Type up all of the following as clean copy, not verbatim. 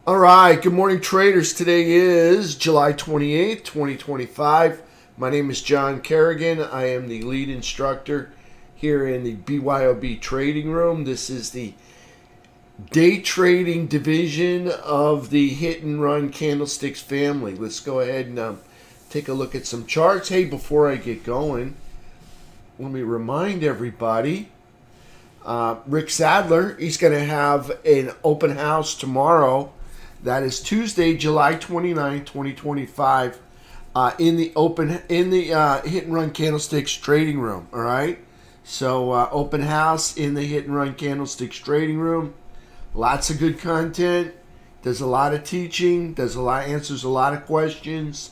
All right, good morning, traders. Today is July 28th, 2025. My name is John Carignan. I am the lead instructor here in the BYOB Trading Room. This is the day trading division of the hit and run candlesticks family. Let's go ahead and take a look at some charts. Hey, before I get going, let me remind everybody, Rick Sadler, he's going to have an open house tomorrow. That is Tuesday, July 29, 2025, in the hit and run candlesticks trading room. All right, so open house in the hit and run candlesticks trading room. Lots of good content. Does a lot of teaching. Answers a lot of questions.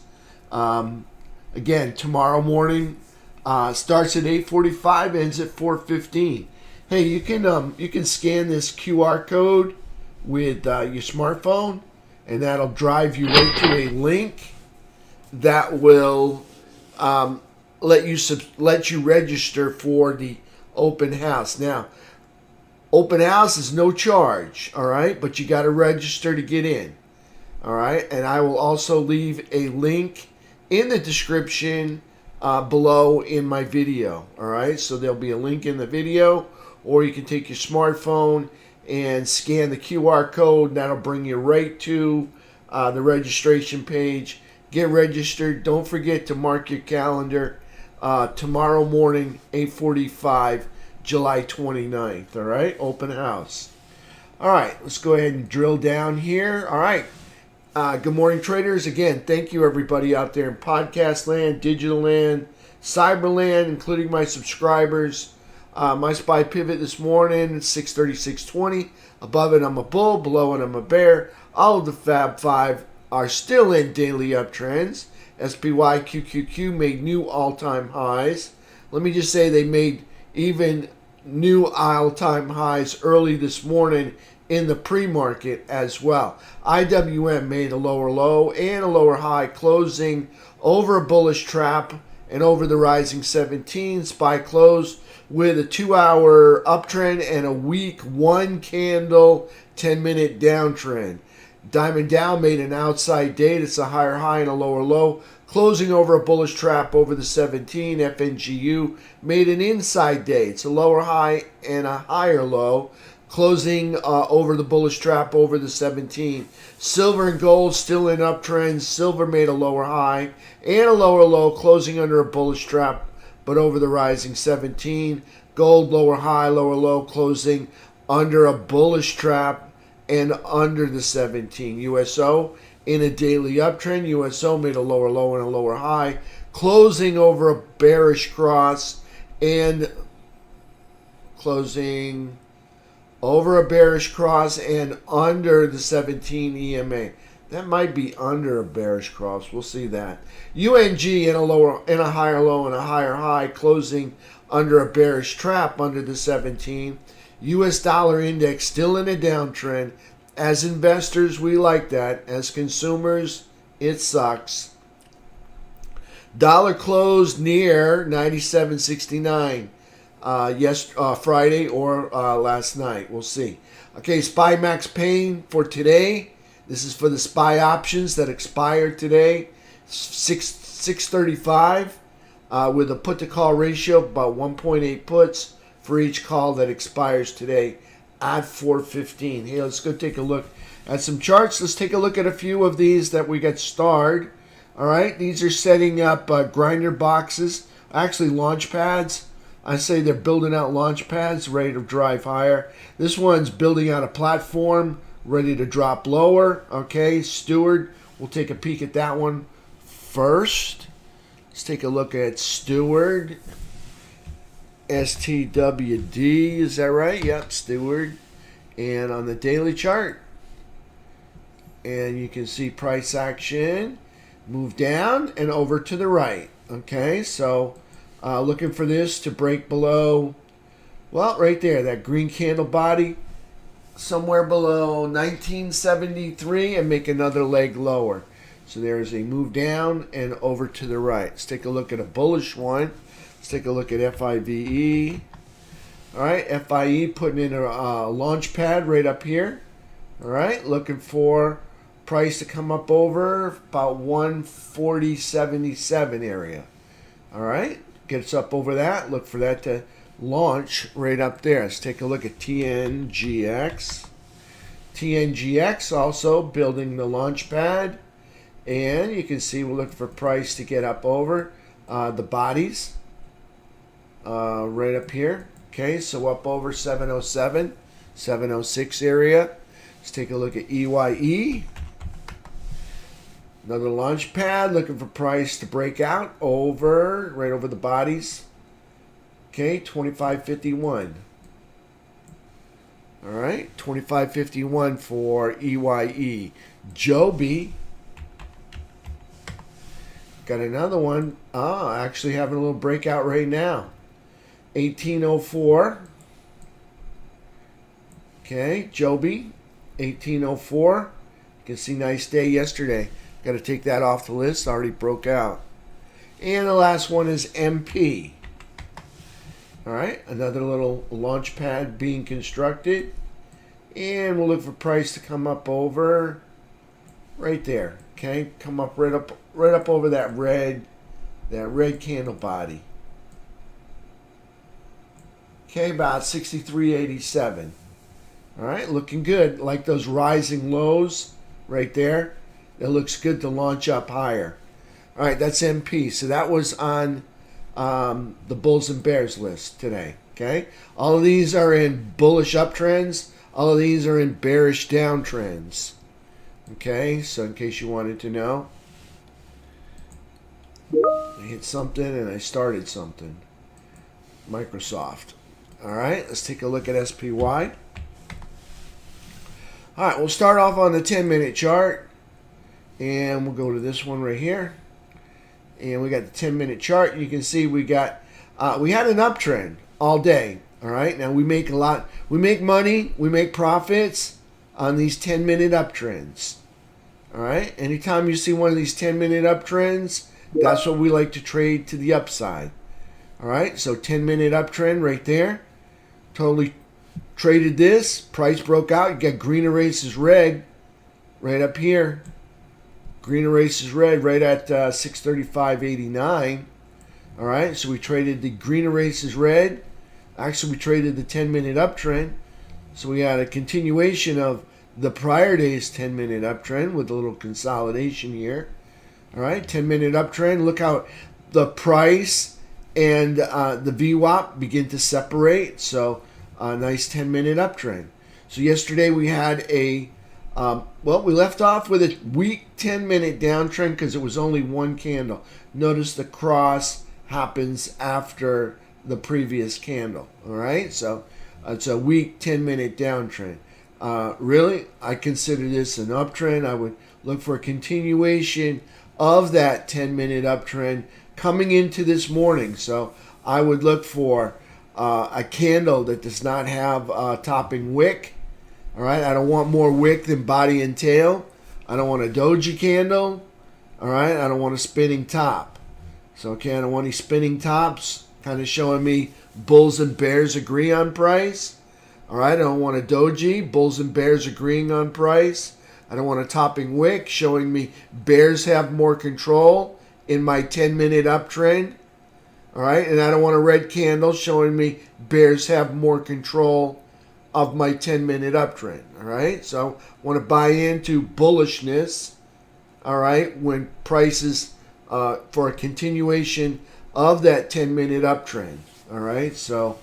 Again, tomorrow morning starts at 8:45, ends at 4:15. Hey, you can scan this QR code with your smartphone, and that'll drive you right to a link that will let you register for the open house. Now, open house is no charge, all right, but you got to register to get in, all right. And I will also leave a link in the description below in my video, all right. So there'll be a link in the video, or you can take your smartphone and scan the QR code, and that'll bring you right to the registration page. Get registered. Don't forget to mark your calendar. Tomorrow morning, 8:45, July 29th. All right, open house. All right, let's go ahead and drill down here. All right. Good morning, traders. Again, thank you, everybody out there in podcast land, digital land, cyber land, including my subscribers. My SPY pivot this morning, 636.20. Above it, I'm a bull. Below it, I'm a bear. All of the Fab 5 are still in daily uptrends. SPY QQQ made new all-time highs. Let me just say they made even new all-time highs early this morning in the pre-market as well. IWM made a lower low and a lower high, closing over a bullish trap and over the rising 17. SPY closed with a 2-hour uptrend and a weak 1-candle 10-minute downtrend. Diamond Dow made an outside date. It's a higher high and a lower low, closing over a bullish trap over the 17. FNGU made an inside day. It's a lower high and a higher low, closing over the bullish trap over the 17. Silver and gold still in uptrends. Silver made a lower high and a lower low, closing under a bullish trap but over the rising 17. Gold lower high, lower low, closing under a bullish trap and under the 17. USO in a daily uptrend. USO made a lower low and a lower high, closing over a bearish cross and closing over a bearish cross and under the 17 EMA. That might be under a bearish cross. We'll see that. UNG in a higher low and a higher high, closing under a bearish trap under the 17. US dollar index still in a downtrend. As investors, we like that. As consumers, it sucks. Dollar closed near 97.69 Friday or last night. We'll see. Okay, SPY Max Pain for today. This is for the SPY options that expired today, 635, with a put to call ratio of about 1.8 puts for each call that expires today at 4:15. Hey, let's go take a look at some charts. Let's take a look at a few of these that we got starred. All right, these are setting up grinder boxes, actually launch pads. I say they're building out launch pads ready to drive higher. This one's building out a platform ready to drop lower. Okay, Steward, we'll take a peek at that one first. Let's take a look at Steward. STWD, is that right? Yep, Steward. And on the daily chart, and you can see price action move down and over to the right. Okay, so looking for this to break below, well, right there, that green candle body, somewhere below 1973, and make another leg lower. So there's a move down and over to the right. Let's take a look at a bullish one. Let's take a look at FIVE. All right, FIE putting in a launch pad right up here. All right, looking for price to come up over about 140.77 area. All right, gets up over that. Look for that to launch right up there. Let's take a look at TNGX. TNGX also building the launch pad. And you can see we're looking for price to get up over the bodies right up here. Okay, so up over 707, 706 area. Let's take a look at EYE. Another launch pad, looking for price to break out over, right over the bodies. Okay, 25.51. All right, 25.51 for EYE. Joby. Got another one. Actually having a little breakout right now. 1804. Okay, Joby. 1804. You can see nice day yesterday. Got to take that off the list. Already broke out. And the last one is MP. All right, another little launch pad being constructed. And we'll look for price to come up over right there. Okay, come up right up over that red candle body. Okay, about 63.87. All right, looking good. Like those rising lows right there. It looks good to launch up higher. All right, that's MP. So that was on the bulls and bears list today. Okay, all of these are in bullish uptrends. All of these are in bearish downtrends. Okay, so in case you wanted to know, I hit something and I started something. Microsoft. All right, let's take a look at SPY. All right, we'll start off on the 10-minute chart. And we'll go to this one right here. And we got the 10-minute chart. You can see we got we had an uptrend all day. All right. Now we make money, we make profits on these 10-minute uptrends. All right. Anytime you see one of these 10-minute uptrends, that's what we like to trade to the upside. All right. So 10-minute uptrend right there. Totally traded this. Price broke out. You got green erases red right up here. Green erases red right at 635.89. All right, so we traded the green erases red. Actually, we traded the 10-minute uptrend. So we had a continuation of the prior day's 10-minute uptrend with a little consolidation here. All right, 10-minute uptrend. Look how the price and the VWAP begin to separate. So a nice 10-minute uptrend. So yesterday we had a we left off with a weak 10-minute downtrend because it was only one candle. Notice the cross happens after the previous candle. All right, so it's a weak 10-minute downtrend. Really, I consider this an uptrend. I would look for a continuation of that 10-minute uptrend coming into this morning. So I would look for a candle that does not have a topping wick. All right, I don't want more wick than body and tail. I don't want a doji candle. All right, I don't want a spinning top. So, okay, I don't want any spinning tops. Kind of showing me bulls and bears agree on price. All right, I don't want a doji. Bulls and bears agreeing on price. I don't want a topping wick showing me bears have more control in my 10-minute uptrend. All right, and I don't want a red candle showing me bears have more control of my 10-minute uptrend. All right, so I want to buy into bullishness. All right, when prices for a continuation of that 10-minute uptrend. All right, so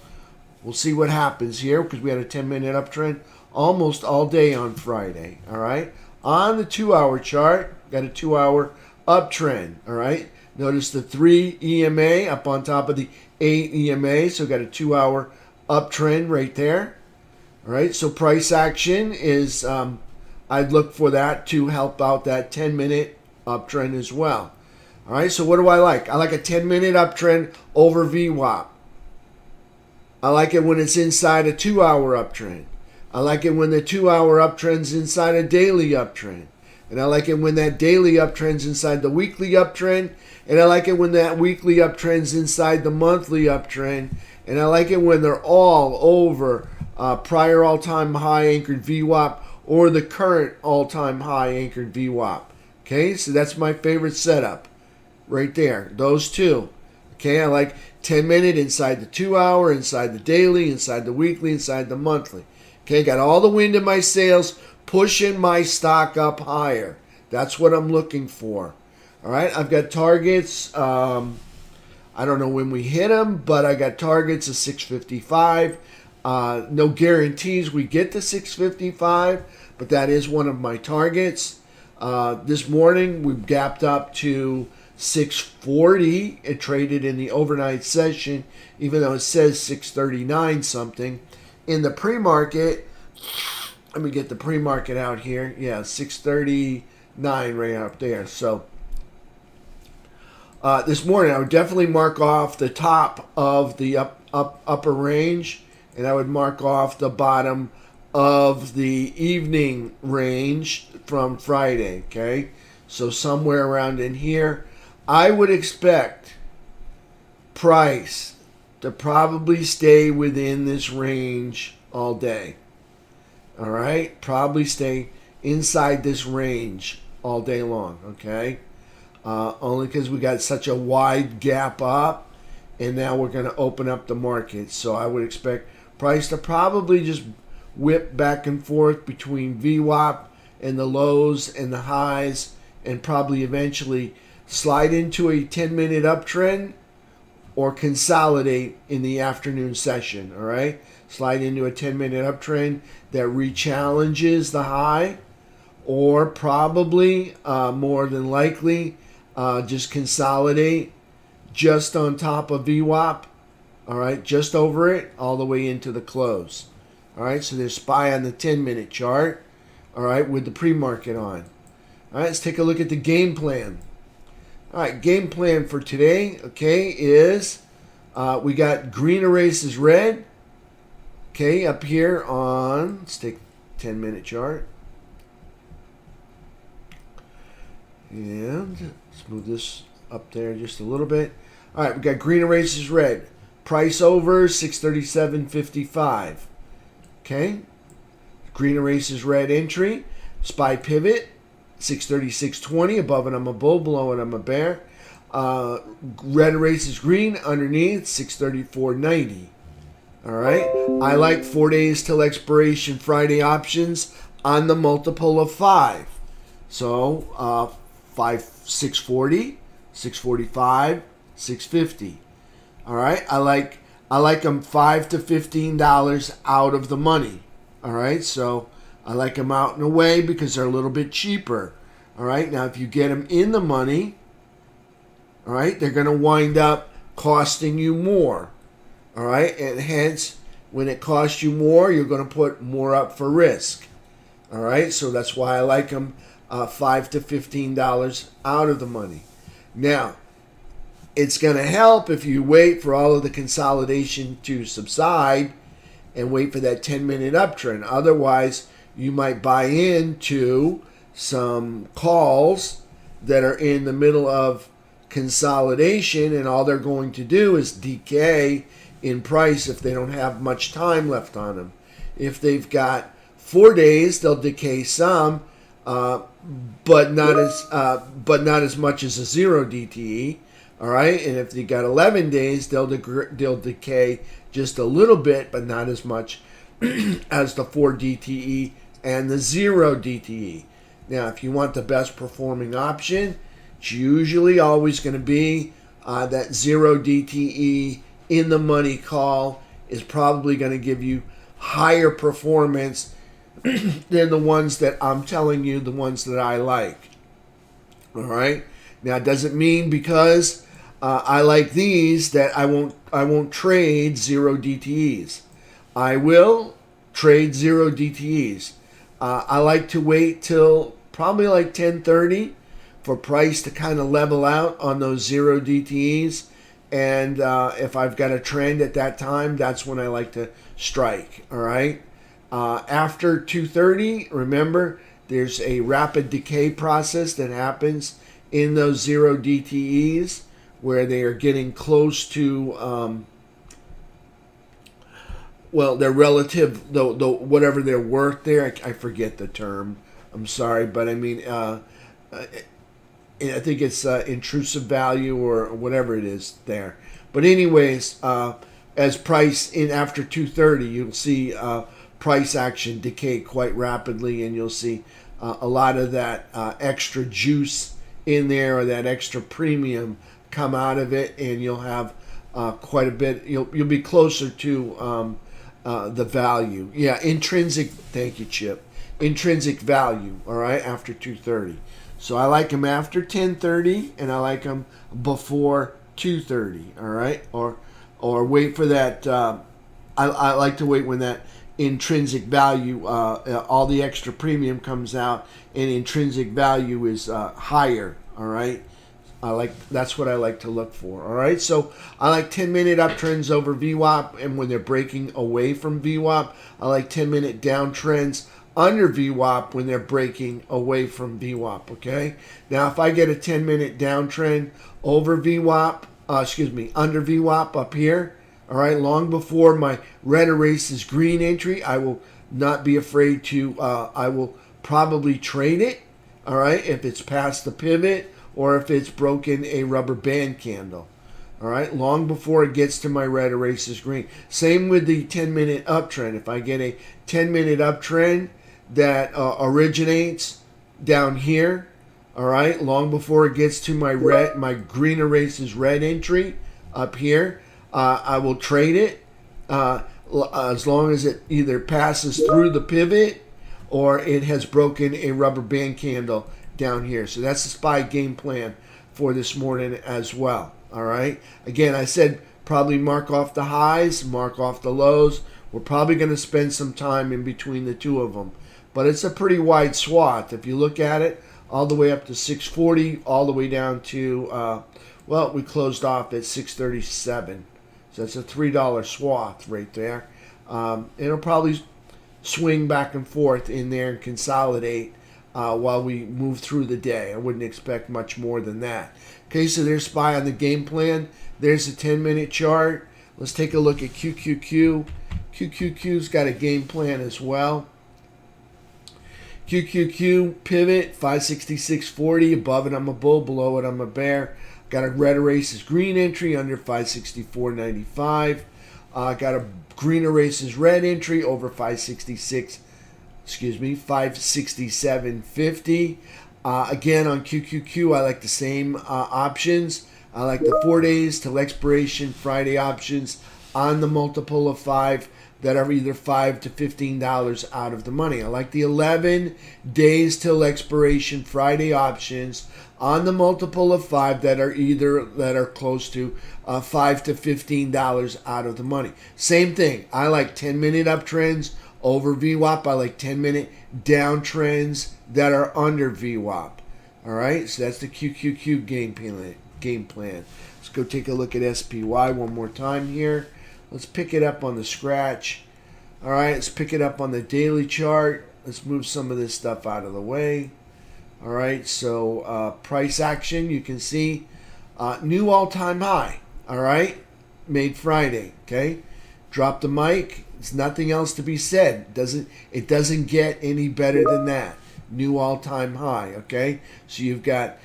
we'll see what happens here because we had a 10-minute uptrend almost all day on Friday. All right, on the 2-hour chart, got a 2-hour uptrend. All right, notice the 3 EMA up on top of the 8 EMA, so got a 2-hour uptrend right there. All right, so price action is, I'd look for that to help out that 10-minute uptrend as well. All right, so what do I like? I like a 10-minute uptrend over VWAP. I like it when it's inside a 2-hour uptrend. I like it when the 2-hour uptrend's inside a daily uptrend. And I like it when that daily uptrend's inside the weekly uptrend. And I like it when that weekly uptrend's inside the monthly uptrend. And I like it when they're all over prior all-time high anchored VWAP or the current all-time high anchored VWAP. Okay, so that's my favorite setup right there. Those two. Okay, I like 10-minute inside the 2-hour, inside the daily, inside the weekly, inside the monthly. Okay, got all the wind in my sails, pushing my stock up higher. That's what I'm looking for. All right, I've got targets. I don't know when we hit them, but I got targets of 655. No guarantees we get to 655, but that is one of my targets. This morning we gapped up to 640. It traded in the overnight session, even though it says 639 something. In the pre-market, let me get the pre-market out here. Yeah, 639 right up there. So this morning I would definitely mark off the top of the upper range, and I would mark off the bottom of the evening range from Friday. Okay, so somewhere around in here. I would expect price to probably stay within this range all day. All right? Probably stay inside this range all day long, okay? Only because we got such a wide gap up, and now we're going to open up the market. So I would expect price to probably just whip back and forth between VWAP and the lows and the highs, and probably eventually slide into a 10-minute uptrend or consolidate in the afternoon session, all right? Slide into a 10-minute uptrend that re-challenges the high, or probably, more than likely, just consolidate just on top of VWAP, all right? Just over it, all the way into the close, all right? So there's SPY on the 10-minute chart, all right, with the pre-market on. All right, let's take a look at the game plan. All right, game plan for today, okay, is we got green erases red, okay, up here on, let's take 10-minute chart. And let's move this up there just a little bit. All right, we got green erases red. Price over 637.55. Okay, green erases red entry. SPY pivot. 636.20, above it I'm a bull, below it I'm a bear. Red erases green, underneath 634.90. All right, I like 4 days till expiration Friday options on the multiple of 5. So 640, 645, 650. All right, I like them $5 to $15 out of the money. All right, so I like them out and away because they're a little bit cheaper. All right, now if you get them in the money, all right, they're going to wind up costing you more. All right, and hence, when it costs you more, you're going to put more up for risk. All right, so that's why I like them $5 to $15 out of the money. Now, it's going to help if you wait for all of the consolidation to subside and wait for that 10-minute uptrend. Otherwise, you might buy into some calls that are in the middle of consolidation, and all they're going to do is decay in price if they don't have much time left on them. If they've got 4 days, they'll decay some, but not as much as a 0 DTE. All right, and if they got 11 days, they'll decay just a little bit, but not as much as the 4 DTE and the 0 DTE. Now, if you want the best performing option, it's usually always going to be that 0 DTE in the money call is probably going to give you higher performance than the ones that I'm telling you, the ones that I like. All right. Now, it doesn't mean because I like these that I won't trade 0 DTEs. I will trade 0 DTEs. I like to wait till probably like 10:30 for price to kind of level out on those 0 DTEs. And if I've got a trend at that time, that's when I like to strike. All right. After 2:30, remember, there's a rapid decay process that happens in those 0 DTEs where they are getting close to well, their relative, the whatever they're worth there. I forget the term. I'm sorry, but I mean, I think it's intrusive value or whatever it is there. But anyways, as price in after 2:30, you'll see price action decay quite rapidly, and you'll see a lot of that extra juice in there or that extra premium come out of it, and you'll have quite a bit. You'll be closer to the value. Yeah, intrinsic. Thank you, Chip. Intrinsic value. All right, after 2:30. So I like them after 10:30, and I like them before 2:30. All right, or wait for that. I like to wait when that intrinsic value, all the extra premium comes out, and intrinsic value is higher. All right. That's what I like to look for. All right, so I like 10-minute uptrends over VWAP, and when they're breaking away from VWAP, I like 10-minute downtrends under VWAP when they're breaking away from VWAP. Okay, now if I get a 10-minute downtrend over VWAP, under VWAP up here, all right, long before my red erases green entry, I will not be afraid to. I will probably trade it. All right, if it's past the pivot, or if it's broken a rubber band candle. All right, long before it gets to my red erases green. Same with the 10-minute uptrend. If I get a 10-minute uptrend that originates down here, all right, long before it gets to my green erases red entry up here, I will trade it as long as it either passes through the pivot or it has broken a rubber band candle down here. So that's the SPY game plan for this morning as well. All right. Again, I said probably mark off the highs, mark off the lows. We're probably going to spend some time in between the two of them. But it's a pretty wide swath. If you look at it, all the way up to 640, all the way down to, well, we closed off at 637. So that's a $3 swath right there. It'll probably swing back and forth in there and consolidate while we move through the day. I wouldn't expect much more than that. Okay, so there's SPY on the game plan. There's a 10-minute chart. Let's take a look at QQQ. QQQ's got a game plan as well. QQQ pivot 566.40. Above it I'm a bull, below it I'm a bear. Got a red erases green entry under 564.95. Got a green erases red entry over 567.50. Again, on QQQ, I like the same options. I like the 4 days till expiration Friday options on the multiple of 5 that are either $5 to $15 out of the money. I like the 11 days till expiration Friday options on the multiple of 5 that are close to $5 to $15 out of the money. Same thing. I like 10-minute uptrends over VWAP. I like 10-minute downtrends that are under VWAP. All right, so that's the QQQ game plan. Let's go take a look at SPY one more time here. Let's pick it up on the scratch. All right, let's pick it up on the daily chart. Let's move some of this stuff out of the way. All right, so price action, you can see new all-time high. All right, made Friday. Okay, drop the mic. There's nothing else to be said. It doesn't get any better than that. New all-time high. Okay, so you've got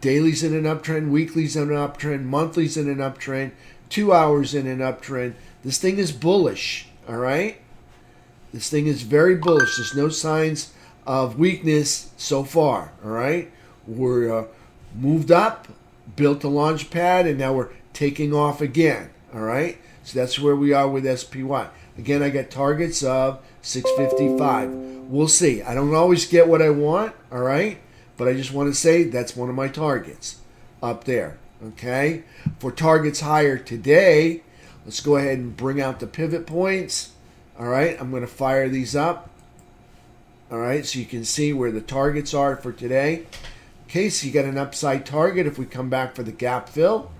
dailies in an uptrend, weeklies in an uptrend, monthlies in an uptrend, 2 hours in an uptrend. This thing is bullish. All right, this thing is very bullish. There's no signs of weakness so far. All right, we're moved up, built a launch pad, and now we're taking off again. All right, so that's where we are with SPY. Again, I got targets of 655. We'll see. I don't always get what I want, all right? But I just want to say that's one of my targets up there, okay? For targets higher today, let's go ahead and bring out the pivot points, all right? I'm going to fire these up, all right? So you can see where the targets are for today. Okay, so you got an upside target if we come back for the gap fill,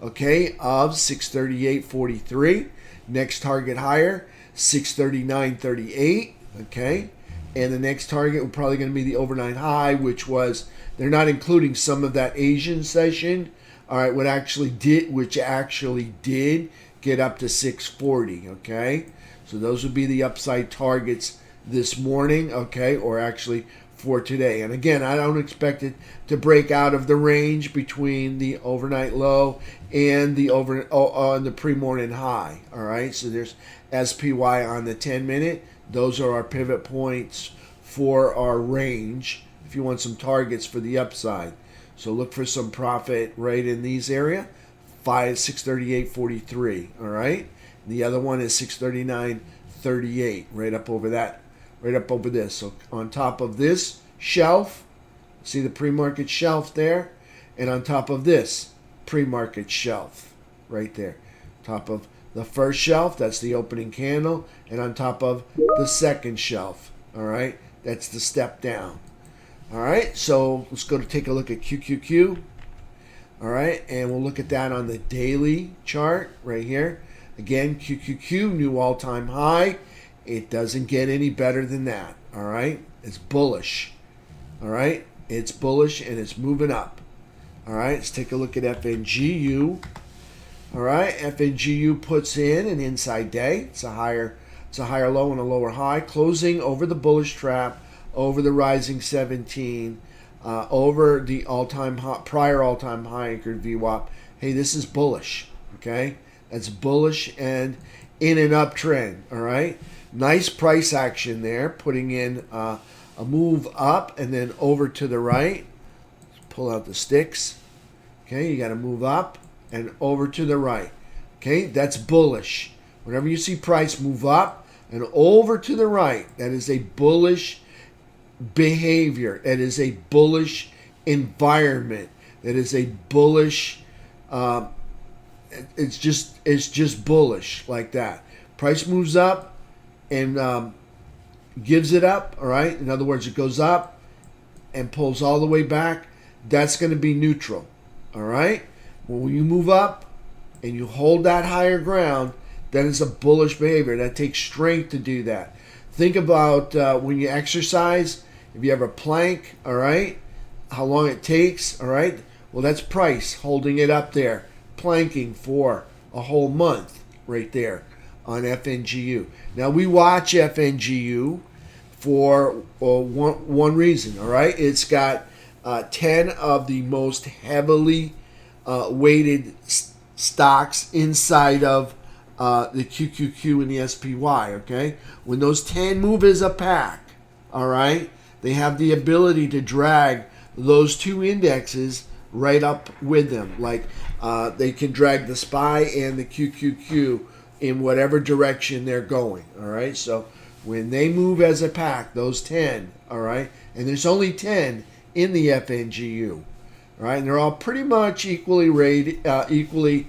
okay, of 638.43. Next target higher, 639.38, okay? And the next target we're probably going to be the overnight high, which was, they're not including some of that Asian session, all right, which actually did get up to 640, okay? So those would be the upside targets this morning, okay, or actually for today. And again, I don't expect it to break out of the range between the overnight low and the pre-morning high. All right, so there's SPY on the 10-minute. Those are our pivot points for our range if you want some targets for the upside. So look for some profit right in these area, 638.43. All right, the other one is 639.38, right up over that. Right up over this. So on top of this shelf, see the pre-market shelf there? And on top of this pre-market shelf right there. Top of the first shelf, that's the opening candle. And on top of the second shelf, all right? That's the step down. All right, so let's go to take a look at QQQ. All right, and we'll look at that on the daily chart right here. Again, QQQ, new all-time high. It doesn't get any better than that, all right? It's bullish, all right? It's bullish and it's moving up, all right? Let's take a look at FNGU, all right? FNGU puts in an inside day. It's a higher low and a lower high, closing over the bullish trap, over the rising 17, over the prior all-time high anchored VWAP. Hey, this is bullish, okay? That's bullish and in an uptrend, all right? Nice price action there, putting in a move up and then over to the right. Let's pull out the sticks. Okay, you got to move up and over to the right. Okay, that's bullish. Whenever you see price move up and over to the right, that is a bullish behavior. That is a bullish environment. That is a bullish. It's just bullish like that. Price moves up and gives it up, all right? In other words, it goes up and pulls all the way back. That's going to be neutral, all right? When you move up and you hold that higher ground, that is a bullish behavior. That takes strength to do that. Think about when you exercise, if you have a plank, all right, how long it takes, all right? Well, that's price holding it up there, planking for a whole month right there on FNGU. Now, we watch FNGU for one reason, all right? It's got 10 of the most heavily weighted stocks inside of the QQQ and the SPY, okay? When those 10 move as a pack, all right, they have the ability to drag those two indexes right up with them. Like they can drag the SPY and the QQQ in whatever direction they're going, all right? So when they move as a pack, those 10, all right? And there's only 10 in the FNGU, all right? And they're all pretty much equally rated, allocated,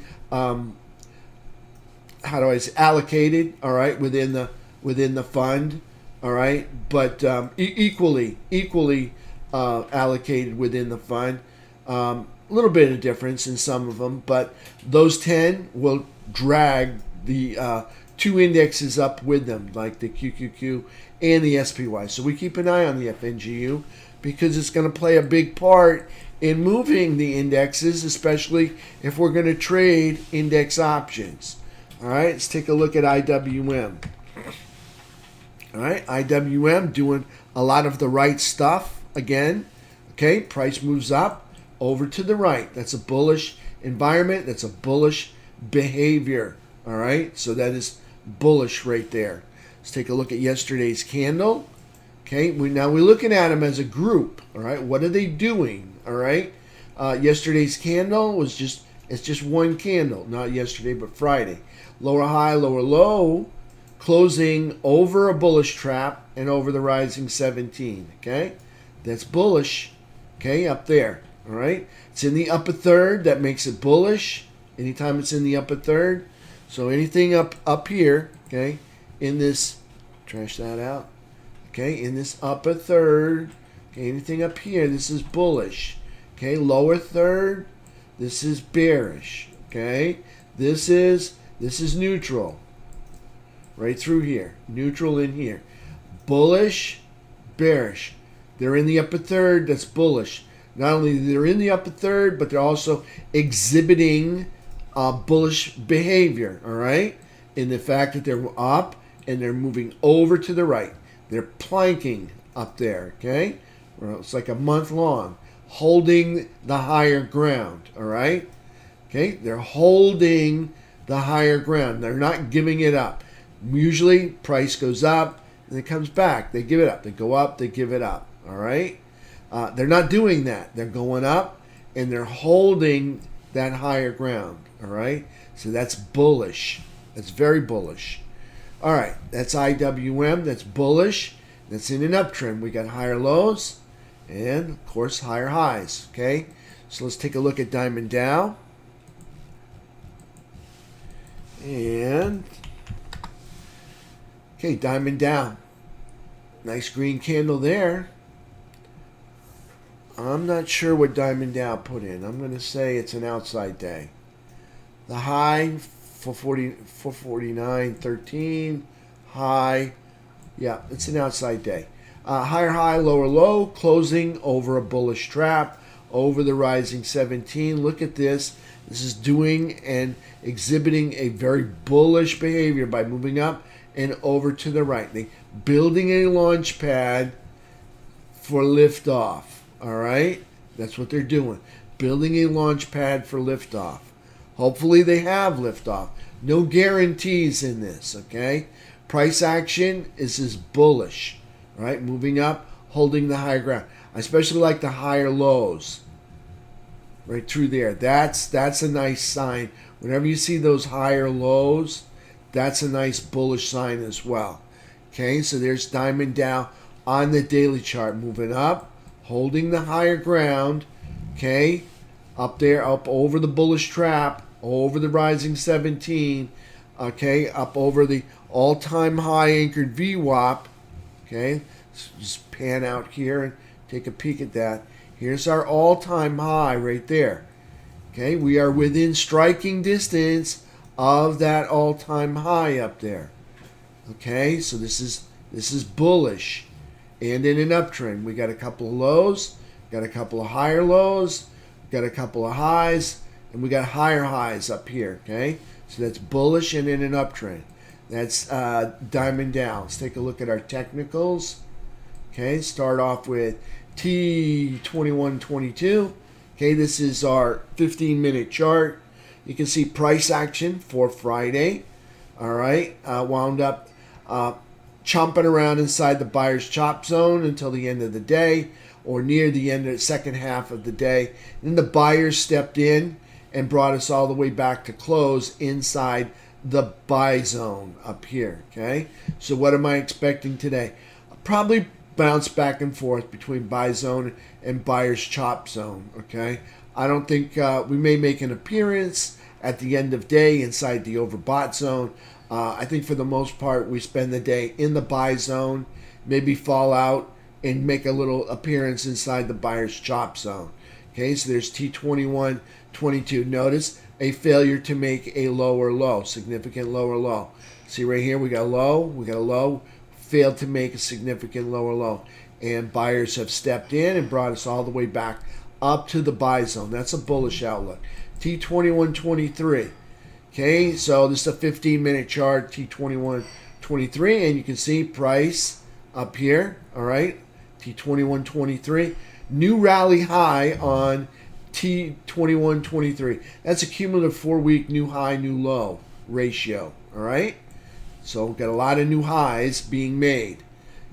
all right, within the fund, all right? But equally allocated within the fund. A little bit of difference in some of them, but those 10 will drag the two indexes up with them, like the QQQ and the SPY. So we keep an eye on the FNGU because it's going to play a big part in moving the indexes, especially if we're going to trade index options. All right, let's take a look at IWM. All right, IWM doing a lot of the right stuff again. Okay, price moves up over to the right. That's a bullish environment. That's a bullish behavior. All right, so that is bullish right there. Let's take a look at yesterday's candle. Okay, now we're looking at them as a group. All right, what are they doing? All right, yesterday's candle was it's just one candle, not yesterday but Friday. Lower high, lower low, closing over a bullish trap and over the rising 17. Okay, that's bullish. Okay, up there. All right, it's in the upper third. That makes it bullish. Anytime it's in the upper third. So anything up here, okay, in this, trash that out, okay, in this upper third, okay, anything up here, this is bullish, okay, lower third, this is bearish, okay, this is neutral, right through here, neutral in here, bullish, bearish, they're in the upper third, that's bullish. Not only they're in the upper third, but they're also exhibiting bullish behavior, all right? In the fact that they're up and they're moving over to the right. They're planking up there, okay? Well, it's like a month long, holding the higher ground, all right? Okay, they're holding the higher ground. They're not giving it up. Usually, price goes up, and it comes back. They give it up. They go up, they give it up, all right? They're not doing that. They're going up, and they're holding that higher ground, all right? So that's bullish. That's very bullish. All right, that's IWM. That's bullish. That's in an uptrend. We got higher lows and, of course, higher highs, okay? So let's take a look at Diamond Dow. And, okay, Diamond Dow. Nice green candle there. I'm not sure what Diamond Dow put in. I'm going to say it's an outside day. The high, 449.13. High, yeah, it's an outside day. Higher high, lower low, closing over a bullish trap, over the rising 17. Look at this. This is doing and exhibiting a very bullish behavior by moving up and over to the right. They're building a launch pad for liftoff. All right? That's what they're doing. Building a launch pad for liftoff. Hopefully they have liftoff. No guarantees in this, okay? Price action is bullish. All right? Moving up, holding the higher ground. I especially like the higher lows. Right through there. That's a nice sign. Whenever you see those higher lows, that's a nice bullish sign as well. Okay, so there's Diamond Dow on the daily chart, moving up, holding the higher ground. Okay, up there, up over the bullish trap, over the rising 17. Okay, up over the all-time high anchored VWAP. Okay, let's just pan out here and take a peek at that. Here's our all-time high right there. Okay, we are within striking distance of that all-time high up there. Okay, so this is bullish and in an uptrend. We got a couple of lows, got a couple of higher lows, got a couple of highs, and we got higher highs up here. Okay, so that's bullish and in an uptrend. That's Diamond Dow. Let's take a look at our technicals. Okay, start off with T2122. Okay, this is our 15-minute chart. You can see price action for Friday. All right, wound up chomping around inside the buyer's chop zone until the end of the day, or near the end of the second half of the day. Then the buyers stepped in and brought us all the way back to close inside the buy zone up here. Okay, so what am I expecting today? Probably bounce back and forth between buy zone and buyer's chop zone. Okay, I don't think we may make an appearance at the end of day inside the overbought zone. I think for the most part we spend the day in the buy zone, maybe fall out and make a little appearance inside the buyer's chop zone. Okay, so there's T2122. Notice a failure to make a lower low, significant lower low. See right here, we got a low, failed to make a significant lower low. And buyers have stepped in and brought us all the way back up to the buy zone. That's a bullish outlook. T2123. Okay, so this is a 15-minute chart, T2123, and you can see price up here, all right, T2123. New rally high on T2123. That's a cumulative 4-week new high, new low ratio, all right? So we've got a lot of new highs being made.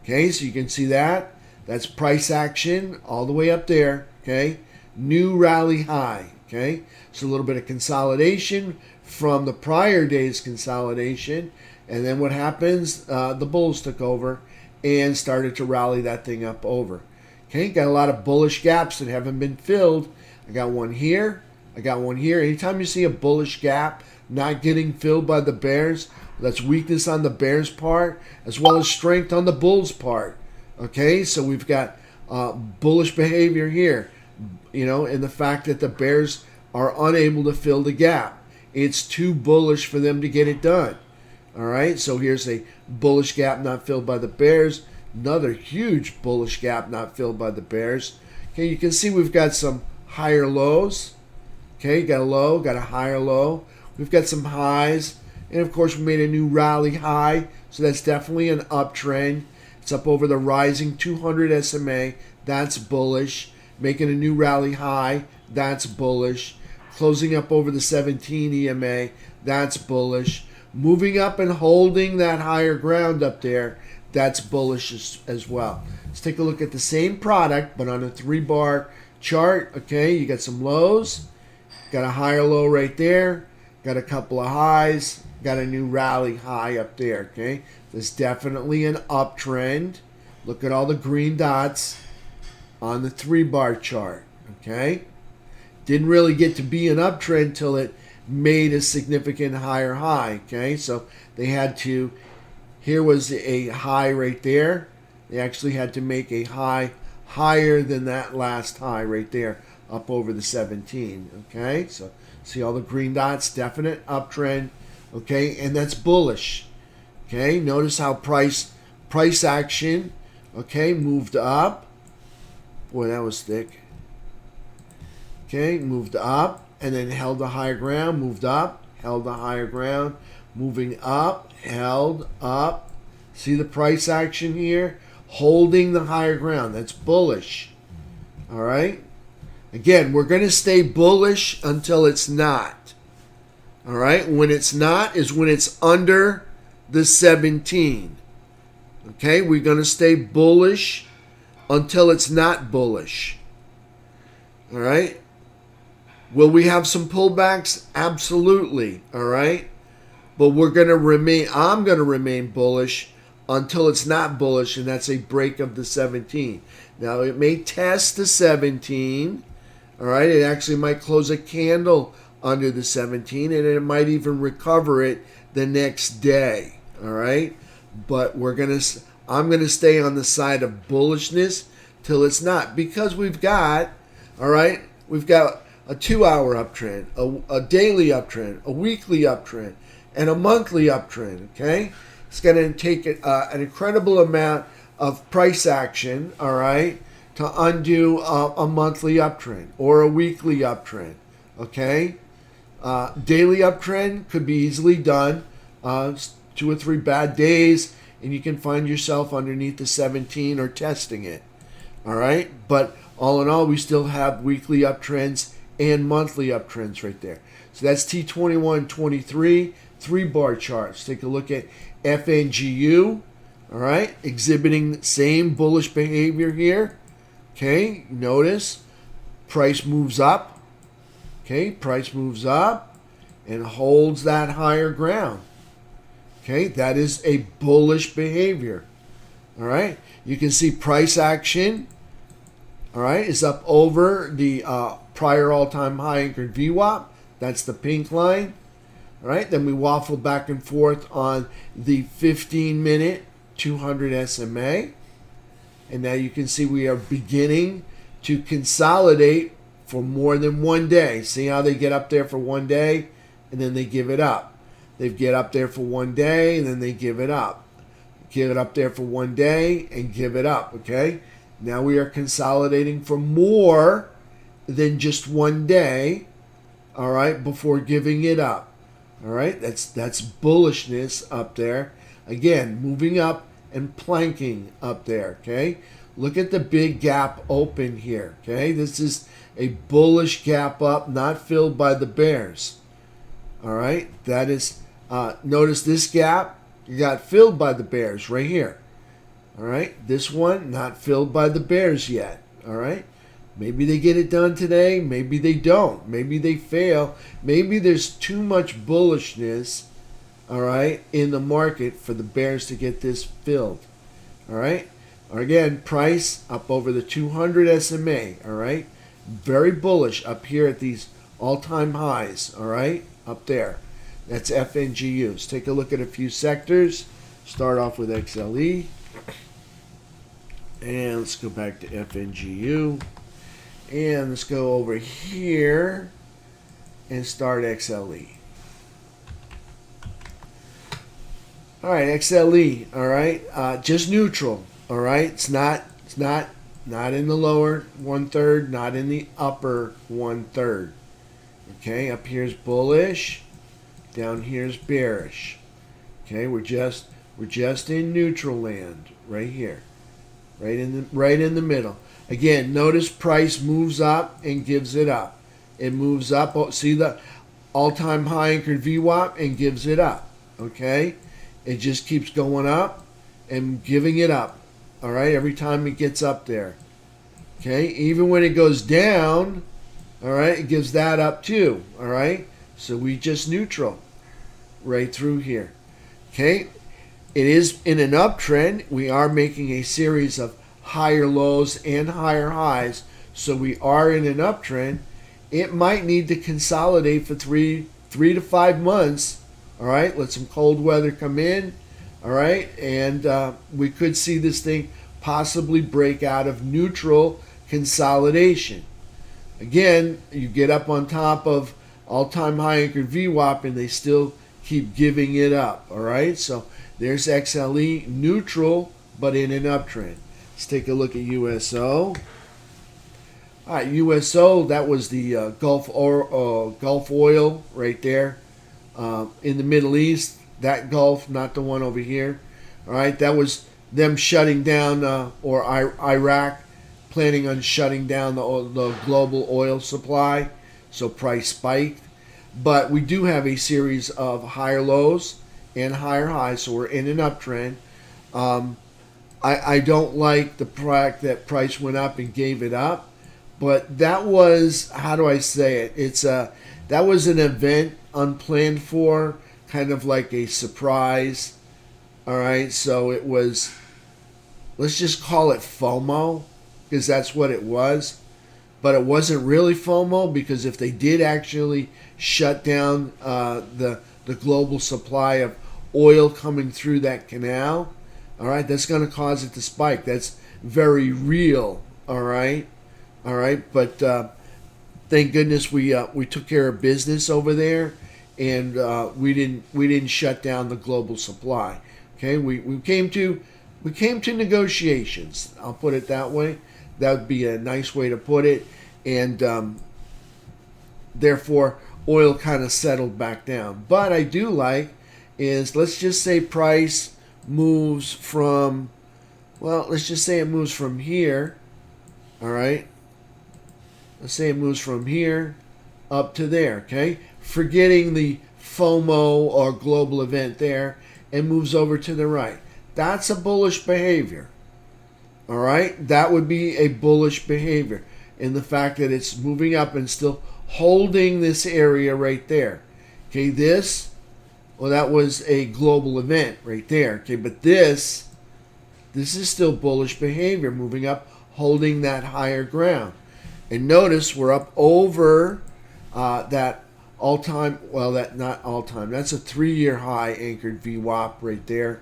Okay, so you can see that. That's price action all the way up there, okay? New rally high, okay? So a little bit of consolidation from the prior day's consolidation. And then what happens? The bulls took over and started to rally that thing up over. Okay, got a lot of bullish gaps that haven't been filled. I got one here. I got one here. Anytime you see a bullish gap not getting filled by the bears, that's weakness on the bears' part as well as strength on the bulls' part. Okay, so we've got bullish behavior here, you know, and the fact that the bears are unable to fill the gap. It's too bullish for them to get it done. All right, so here's a bullish gap not filled by the bears. Another huge bullish gap not filled by the bears. Okay, you can see we've got some higher lows. Okay, got a low, got a higher low. We've got some highs. And of course, we made a new rally high. So that's definitely an uptrend. It's up over the rising 200 SMA. That's bullish. Making a new rally high. That's bullish. Closing up over the 17 EMA. That's bullish. Moving up and holding that higher ground up there. That's bullish as well. Let's take a look at the same product, but on a 3-bar chart. Okay, you got some lows. Got a higher low right there. Got a couple of highs. Got a new rally high up there. Okay, there's definitely an uptrend. Look at all the green dots on the 3-bar chart. Okay, didn't really get to be an uptrend till it made a significant higher high. Okay, so they had to, here was a high right there. They actually had to make a high higher than that last high right there, up over the 17. Okay, so see all the green dots, definite uptrend. Okay, and that's bullish. Okay, notice how price action, okay, moved up. Boy, that was thick. Okay, moved up and then held the higher ground, moved up, held the higher ground, moving up, held up. See the price action here? Holding the higher ground. That's bullish. All right? Again, we're going to stay bullish until it's not. All right? When it's not is when it's under the 17. Okay? We're going to stay bullish until it's not bullish. All right? Will we have some pullbacks? Absolutely. All right? But I'm going to remain bullish until it's not bullish, and that's a break of the 17. Now, it may test the 17. All right? It actually might close a candle under the 17, and it might even recover it the next day. All right? But I'm going to stay on the side of bullishness till it's not, because we've got a 2-hour uptrend, a daily uptrend, a weekly uptrend, and a monthly uptrend. Okay, it's going to take an incredible amount of price action, all right, to undo a monthly uptrend or a weekly uptrend. Okay, daily uptrend could be easily done. 2 or 3 bad days, and you can find yourself underneath the 17 or testing it. All right, but all in all, we still have weekly uptrends and monthly uptrends right there. So that's T2123 3-bar charts. Take a look at FNGU. All right, exhibiting the same bullish behavior here. Okay, notice price moves up. Okay, price moves up and holds that higher ground. Okay, that is a bullish behavior. All right, you can see price action, all right, is up over the prior all-time high anchored VWAP. That's the pink line. All right, then we waffle back and forth on the 15-minute 200 SMA. And now you can see we are beginning to consolidate for more than one day. See how they get up there for one day and then they give it up. They get up there for one day and then they give it up. Give it up there for one day and give it up, okay? Now we are consolidating for more than just one day, all right, before giving it up. All right, that's bullishness up there. Again, moving up and planking up there, okay? Look at the big gap open here, okay? This is a bullish gap up, not filled by the bears. All right, that is, notice this gap got filled by the bears right here. All right, this one not filled by the bears yet. All right, maybe they get it done today, maybe they don't, maybe they fail, maybe there's too much bullishness, all right, in the market for the bears to get this filled. All right, again, price up over the 200 SMA. All right, very bullish up here at these all-time highs. All right, up there. That's FNGUs. Take a look at a few sectors. Start off with XLE. And let's go back to FNGU. And let's go over here and start XLE. All right, XLE. All right, just neutral. All right, it's not in the lower 1/3, not in the upper 1/3. Okay, up here's bullish, down here's bearish. Okay, we're just We're just in neutral land right here, right in the middle. Again, notice price moves up and gives it up. It moves up. Oh, see the all-time high anchored VWAP and gives it up. Okay, it just keeps going up and giving it up. All right, every time it gets up there. Okay, even when it goes down, all right, it gives that up too. All right, so we just neutral right through here. Okay, it is in an uptrend. We are making a series of higher lows and higher highs, so we are in an uptrend. It might need to consolidate for three to 5 months. All right, let some cold weather come in. All right, and we could see this thing possibly break out of neutral consolidation. Again, you get up on top of all-time high anchored VWAP and they still keep giving it up. All right, so there's XLE neutral but in an uptrend. Let's take a look at USO. All right, USO, that was the Gulf oil right there in the Middle East. That Gulf, not the one over here. All right, that was them shutting down, or Iraq planning on shutting down the global oil supply, so price spiked. But we do have a series of higher lows and higher highs, so we're in an uptrend. I don't like the fact that price went up and gave it up, but that was, how do I say it? That was an event unplanned for, kind of like a surprise. All right, so it was, let's just call it FOMO, because that's what it was. But it wasn't really FOMO, because if they did actually shut down the global supply of oil coming through that canal, all right, that's going to cause it to spike. That's very real. All right, but thank goodness we took care of business over there, and we didn't shut down the global supply. Okay, we came to negotiations. I'll put it that way. That would be a nice way to put it, and therefore oil kind of settled back down. But I do like is, let's just say price moves from, well, let's just say it moves from here. All right, let's say it moves from here up to there. Okay, forgetting the FOMO or global event there, and moves over to the right. That's a bullish behavior. All right, that would be a bullish behavior in the fact that it's moving up and still holding this area right there. Okay, this, well, that was a global event right there. Okay, but this is still bullish behavior, moving up, holding that higher ground. And notice we're up over that all-time, well, that not all-time, that's a 3-year high anchored VWAP right there.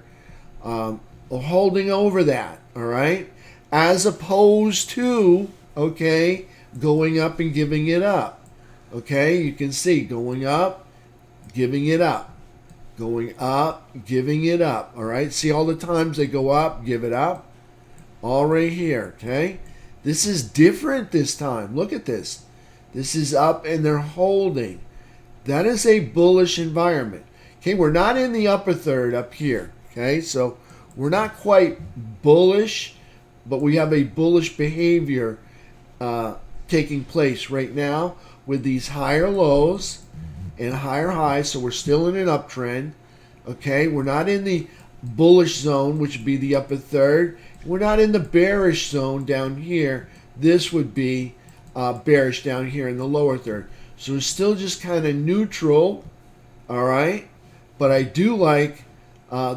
Holding over that, all right? As opposed to, okay, going up and giving it up. Okay, you can see going up, giving it up. Going up, giving it up, all right? See all the times they go up, give it up? All right here, okay? This is different this time. Look at this. This is up and they're holding. That is a bullish environment. Okay, we're not in the upper third up here. Okay, so we're not quite bullish, but we have a bullish behavior taking place right now with these higher lows and higher highs. So we're still in an uptrend. Okay, we're not in the bullish zone, which would be the upper third. We're not in the bearish zone down here. This would be bearish down here in the lower third. So it's still just kind of neutral, all right? But I do like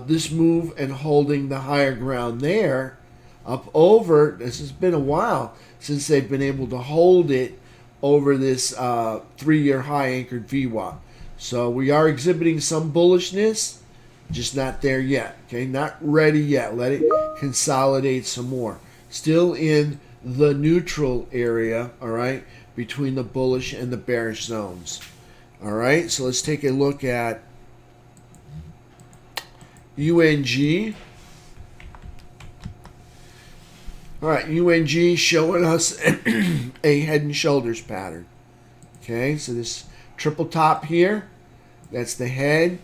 this move and holding the higher ground there up over. This has been a while since they've been able to hold it over this 3-year high anchored VWAP. So we are exhibiting some bullishness, just not there yet. Okay, not ready yet. Let it consolidate some more. Still in the neutral area, all right, between the bullish and the bearish zones. All right, so let's take a look at UNG. All right, UNG showing us a head and shoulders pattern. Okay, so this triple top here, that's the head.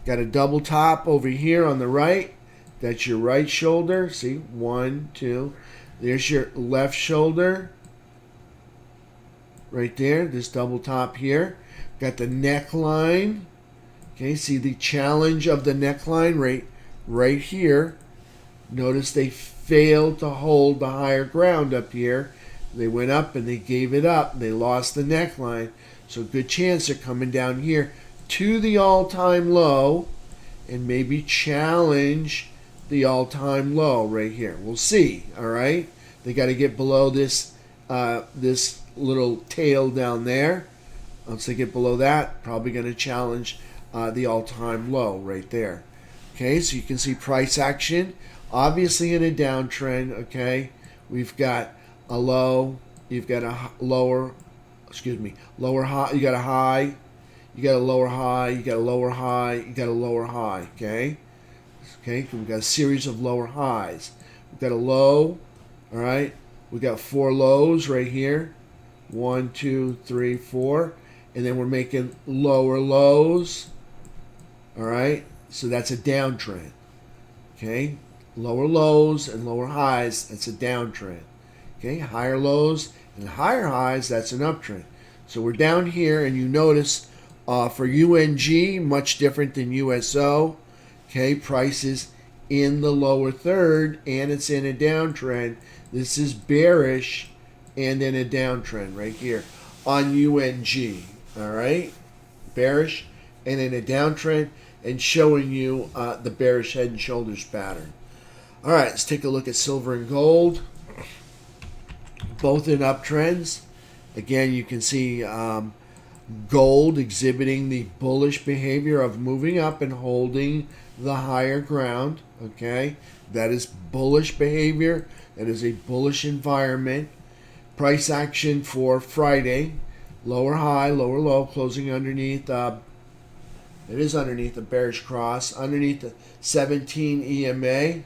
Got a double top over here on the right, That's your right shoulder. See, 1, 2. There's your left shoulder. Right there, this double top here. Got the neckline. Okay, see the challenge of the neckline right here. Notice they failed to hold the higher ground up here. They went up and they gave it up. They lost the neckline. So good chance they're coming down here to the all-time low and maybe challenge the all-time low right here. We'll see, all right? They got to get below this this little tail down there. Once they get below that, probably going to challenge the all-time low right there. Okay, so you can see price action, obviously in a downtrend. Okay, we've got a low, you've got a lower, lower high, you got a high, you got a lower high, you got a lower high, you got a lower high. Okay, we've got a series of lower highs. We've got a low, all right. We got 4 lows right here, 1, 2, 3, 4, and then we're making lower lows. All right, so that's a downtrend. Okay, lower lows and lower highs, that's a downtrend. Okay, higher lows and higher highs, that's an uptrend. So we're down here, and you notice for UNG, much different than USO. Okay, prices in the lower third, and it's in a downtrend. This is bearish and in a downtrend right here on UNG. All right, bearish and in a downtrend, and showing you the bearish head and shoulders pattern. All right, let's take a look at silver and gold. Both in uptrends. Again, you can see gold exhibiting the bullish behavior of moving up and holding the higher ground. Okay, that is bullish behavior. That is a bullish environment. Price action for Friday. Lower high, lower low, closing underneath. It is underneath the bearish cross. Underneath the 17 EMA.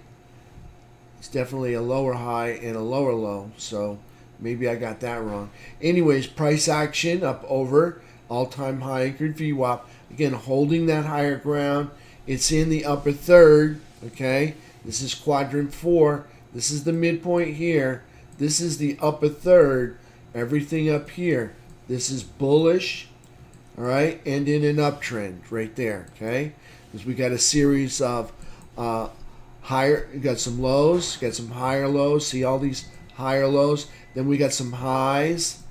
It's definitely a lower high and a lower low. So maybe I got that wrong. Anyways, price action up over all-time high anchored VWAP. Again, holding that higher ground. It's in the upper third. Okay, this is quadrant 4. This is the midpoint here. This is the upper third. Everything up here. This is bullish. All right, and in an uptrend right there. Okay, because we got a series of higher. You got some lows. Got some higher lows. See all these higher lows. Then we got some highs,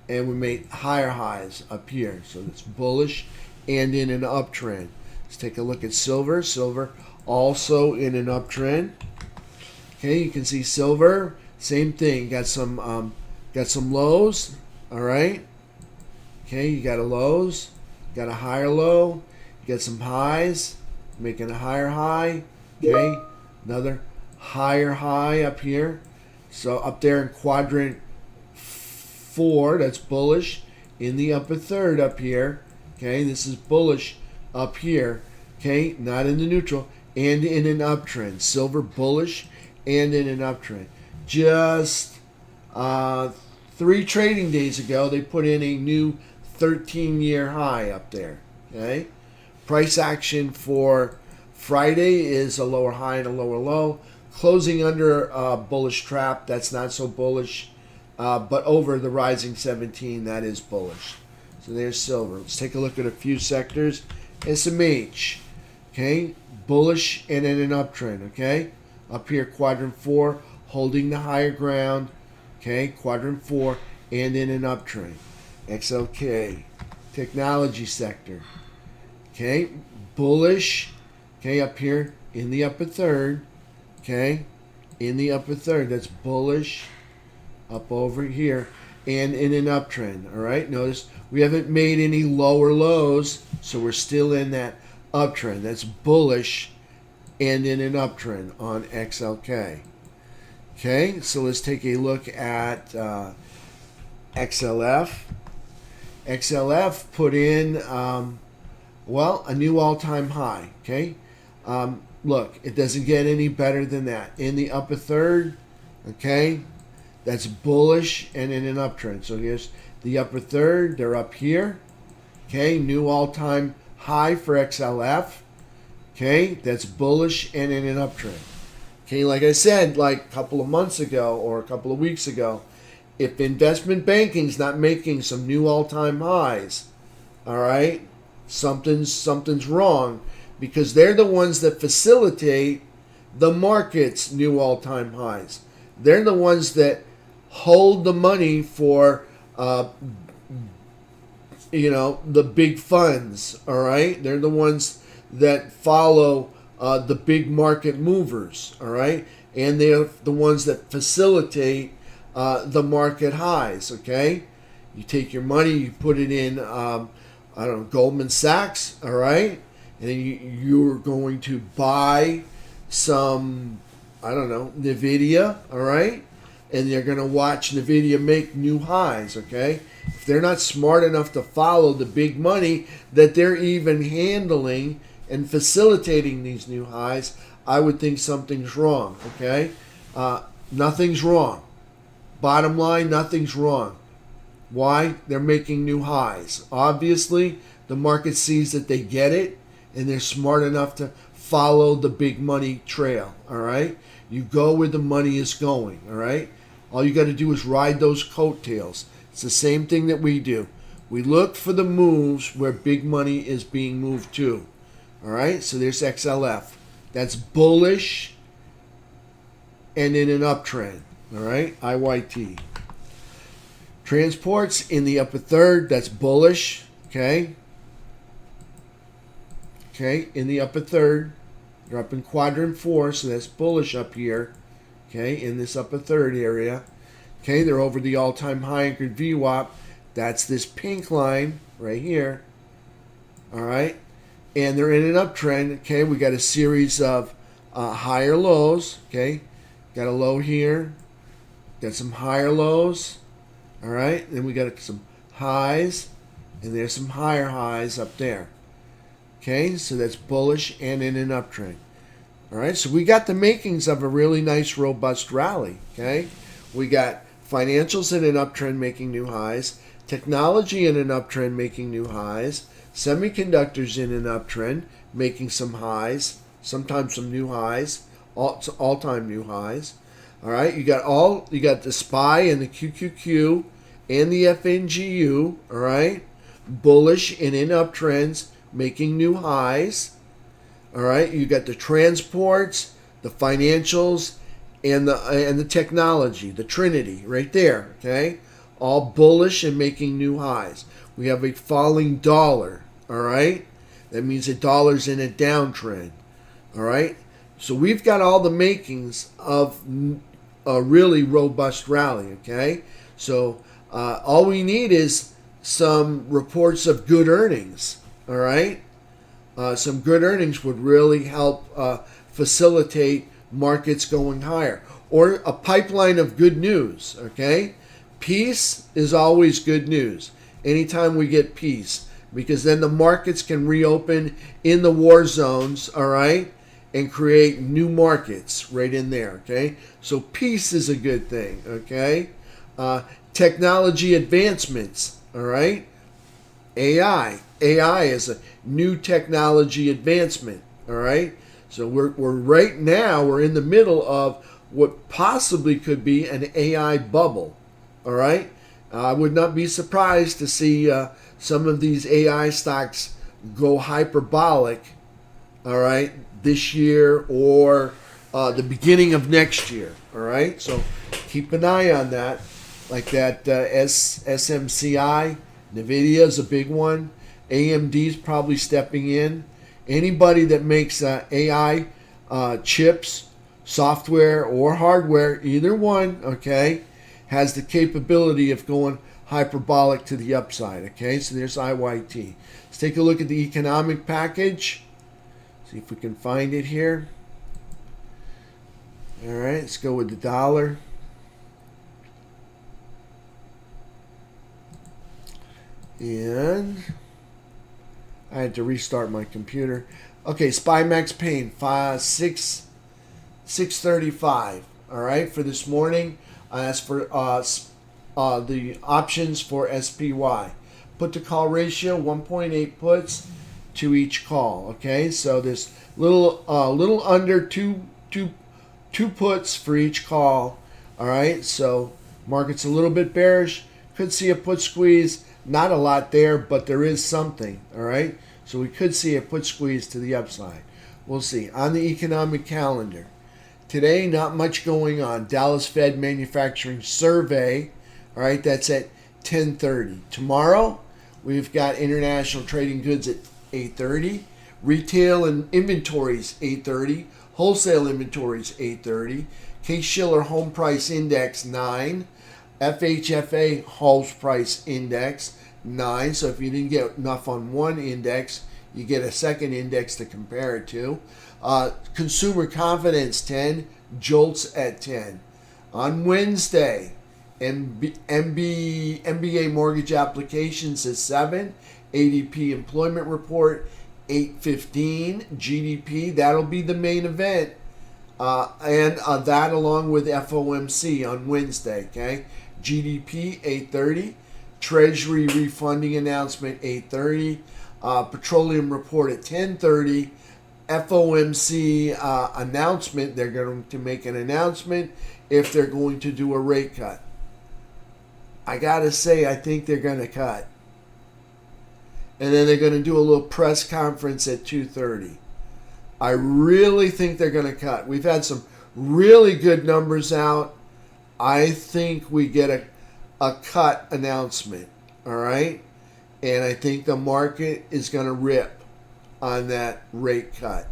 and we made higher highs up here. So it's bullish and in an uptrend. Let's take a look at silver. Silver also in an uptrend. Okay, you can see silver, same thing. Got some lows. All right. Okay, you got a lows, got a higher low, you got some highs, making a higher high. Okay, another higher high up here. So up there in quadrant 4, that's bullish. In the upper third up here. Okay, this is bullish up here. Okay, not in the neutral, and in an uptrend. Silver bullish and in an uptrend. Just 3 trading days ago, they put in a new 13-year high up there. Okay, price action for Friday is a lower high and a lower low, closing under a bullish trap. That's not so bullish, but over the rising 17, that is bullish. So there's silver. Let's take a look at a few sectors. SMH, okay, bullish and in an uptrend. Okay, up here quadrant 4, holding the higher ground. Okay, quadrant 4 and in an uptrend. XLK, technology sector. Okay, bullish. Okay, up here in the upper third. Okay, in the upper third, that's bullish. Up over here and in an uptrend. All right, notice we haven't made any lower lows, so we're still in that uptrend. That's bullish and in an uptrend on XLK. Okay, so let's take a look at XLF. XLF put in, a new all-time high. Okay, look, it doesn't get any better than that. In the upper third, okay, that's bullish and in an uptrend. So here's the upper third. They're up here. Okay, new all-time high for XLF. Okay, that's bullish and in an uptrend. Okay, like I said, like a couple of months ago or a couple of weeks ago, if investment banking's not making some new all-time highs, all right, something's wrong, because they're the ones that facilitate the market's new all-time highs. They're the ones that hold the money for the big funds, all right? They're the ones that follow the big market movers, all right? And they're the ones that facilitate the market highs, okay? You take your money, you put it in, Goldman Sachs, all right? And then you're going to buy some, NVIDIA, all right? And you're going to watch NVIDIA make new highs, okay? If they're not smart enough to follow the big money that they're even handling and facilitating these new highs, I would think something's wrong, okay? Nothing's wrong. Bottom line, nothing's wrong. Why? They're making new highs. Obviously, the market sees that they get it, and they're smart enough to follow the big money trail, all right? You go where the money is going, all right? All you got to do is ride those coattails. It's the same thing that we do. We look for the moves where big money is being moved to, all right? So there's XLF. That's bullish and in an uptrend, all right? IYT. Transports in the upper third, that's bullish, okay? Okay, in the upper third. They're up in quadrant 4, so that's bullish up here, okay, in this upper third area. Okay, they're over the all-time high anchored VWAP. That's this pink line right here, all right? And they're in an uptrend, okay? We got a series of higher lows, okay? Got a low here, got some higher lows, all right? Then we got some highs, and there's some higher highs up there. Okay, so that's bullish and in an uptrend. All right, so we got the makings of a really nice, robust rally. Okay, we got financials in an uptrend making new highs, technology in an uptrend making new highs, semiconductors in an uptrend making some highs, sometimes some new highs, all-time new highs. All right, you got the SPY and the QQQ and the FNGU. All right, bullish and in uptrends, making new highs. All right, you got the transports, the financials, and the technology, the Trinity right there. Okay, all bullish and making new highs. We have a falling dollar. All right, that means the dollar's in a downtrend. All right, so we've got all the makings of a really robust rally. Okay, so all we need is some reports of good earnings. All right, some good earnings would really help facilitate markets going higher, or a pipeline of good news. Okay, peace is always good news. Anytime we get peace, because then the markets can reopen in the war zones. All right, and create new markets right in there. Okay, so peace is a good thing. Okay, technology advancements. All right, AI is a new technology advancement, all right? So we're right now, we're in the middle of what possibly could be an AI bubble, all right? I would not be surprised to see some of these AI stocks go hyperbolic, all right, this year or the beginning of next year, all right? So keep an eye on that, like that SMCI, NVIDIA is a big one. AMD's probably stepping in. Anybody that makes AI chips, software, or hardware, either one, okay, has the capability of going hyperbolic to the upside, okay? So there's IYT. Let's take a look at the economic package. See if we can find it here. All right, let's go with the dollar. And I had to restart my computer. Okay, SPY Max Pain, 635. All right, for this morning, I asked for the options for SPY. Put to call ratio 1.8 puts, to each call. Okay, so there's little under two puts for each call. All right, so market's a little bit bearish. Could see a put squeeze. Not a lot there, but there is something. All right, so we could see a put squeeze to the upside. We'll see. On the economic calendar today, not much going on. Dallas Fed manufacturing survey. All right, that's at 10:30. Tomorrow, we've got international trading goods at 8:30. Retail and inventories 8:30. Wholesale inventories 8:30. Case-Shiller Home Price Index 9. FHFA House Price Index 9. So if you didn't get enough on one index, you get a second index to compare it to. Consumer Confidence 10. Jolts at 10. On Wednesday, MBA mortgage applications is 7. ADP employment report 8:15. GDP, that'll be the main event. And that along with FOMC on Wednesday. Okay, GDP 8:30. Treasury refunding announcement 8:30. Petroleum report at 10:30. FOMC announcement. They're going to make an announcement if they're going to do a rate cut. I gotta say, I think they're going to cut. And then they're going to do a little press conference at 2:30. I really think they're going to cut. We've had some really good numbers out. I think we get a cut announcement, all right? And I think the market is going to rip on that rate cut,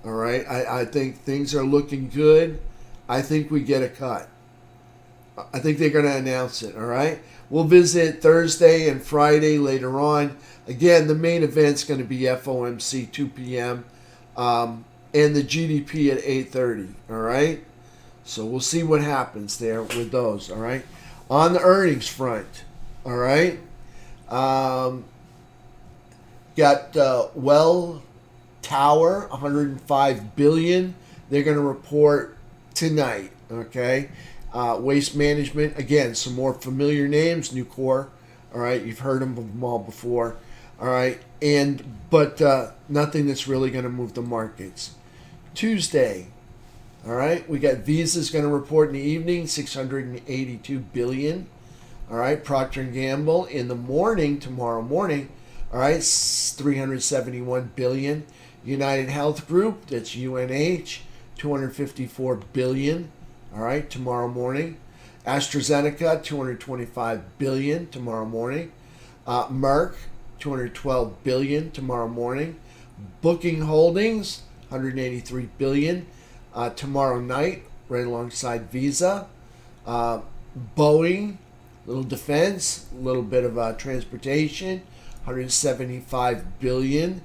all right? I think things are looking good. I think we get a cut. I think they're going to announce it, all right? We'll visit Thursday and Friday later on. Again, the main event's going to be FOMC 2 p.m. And the GDP at 8:30, all right? So we'll see what happens there with those, all right? On the earnings front, all right? Got Well Tower, $105 billion. They're going to report tonight, okay? Waste Management, again, some more familiar names, Nucor, all right? You've heard them all before, all right? But nothing that's really going to move the markets. Tuesday, all right? We got Visa's going to report in the evening, $682 billion, all right? Procter & Gamble in the morning, tomorrow morning, all right, $371 billion. United Health Group, that's UNH, $254 billion. All right, tomorrow morning. AstraZeneca, $225 billion tomorrow morning. Merck, $212 billion tomorrow morning. Booking Holdings, $183 billion tomorrow night, right alongside Visa. Boeing, little defense, a little bit of transportation, $175 billion.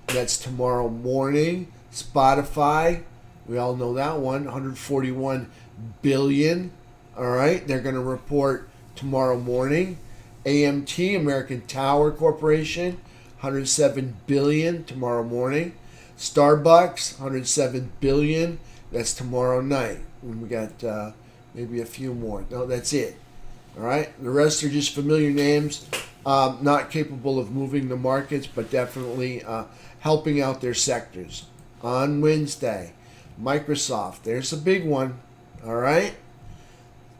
That's tomorrow morning. Spotify, we all know that one, $141 billion. All right, they're going to report tomorrow morning. AMT, American Tower Corporation, $107 billion tomorrow morning. Starbucks, $107 billion. That's tomorrow night. And we got maybe a few more. No, that's it. All right, the rest are just familiar names, not capable of moving the markets, but definitely helping out their sectors. On Wednesday, Microsoft, there's a big one. All right,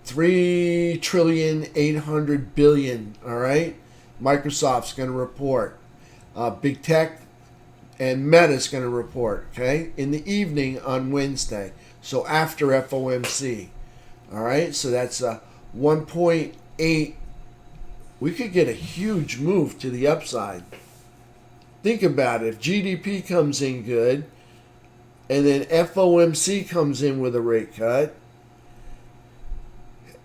$3.8 trillion. All right, Microsoft's going to report. Big Tech and Meta's going to report. Okay, in the evening on Wednesday, so after FOMC. All right, so that's 1.8. We could get a huge move to the upside. Think about it. If GDP comes in good, and then FOMC comes in with a rate cut,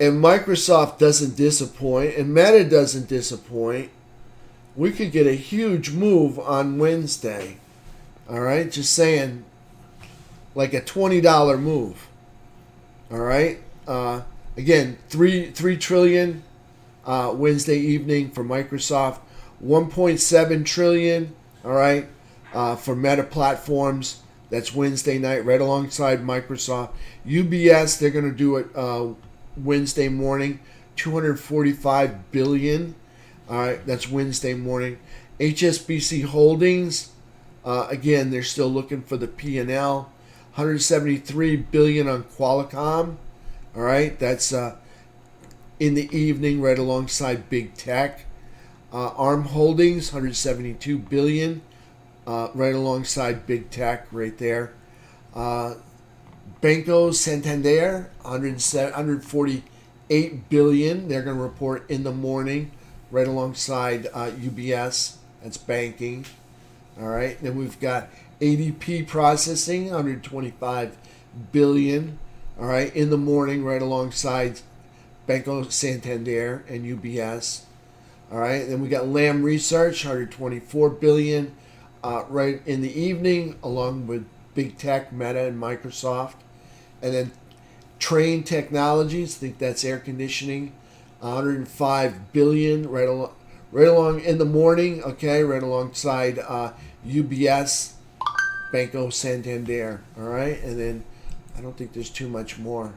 and Microsoft doesn't disappoint, and Meta doesn't disappoint, we could get a huge move on Wednesday. All right? Just saying, like a $20 move. All right? Again, $3 trillion Wednesday evening for Microsoft, $1.7 trillion, all right, for Meta Platforms. That's Wednesday night, right alongside Microsoft. UBS, they're going to do it Wednesday morning, $245 billion. All right, that's Wednesday morning. HSBC Holdings, again, they're still looking for the P&L. 173 billion on Qualcomm. All right, that's in the evening, right alongside big tech. ARM Holdings, 172 billion, right alongside big tech, right there. Banco Santander, 148 billion. They're going to report in the morning, right alongside UBS. That's banking. All right. Then we've got ADP Processing, 125 billion. All right, in the morning, right alongside Banco Santander and UBS. All right. Then we got Lam Research, 124 billion, right in the evening, along with big tech, Meta, and Microsoft. And then Train Technologies, I think that's air conditioning, 105 billion, right along in the morning. Okay, right alongside UBS, Banco Santander. All right, and then I don't think there's too much more.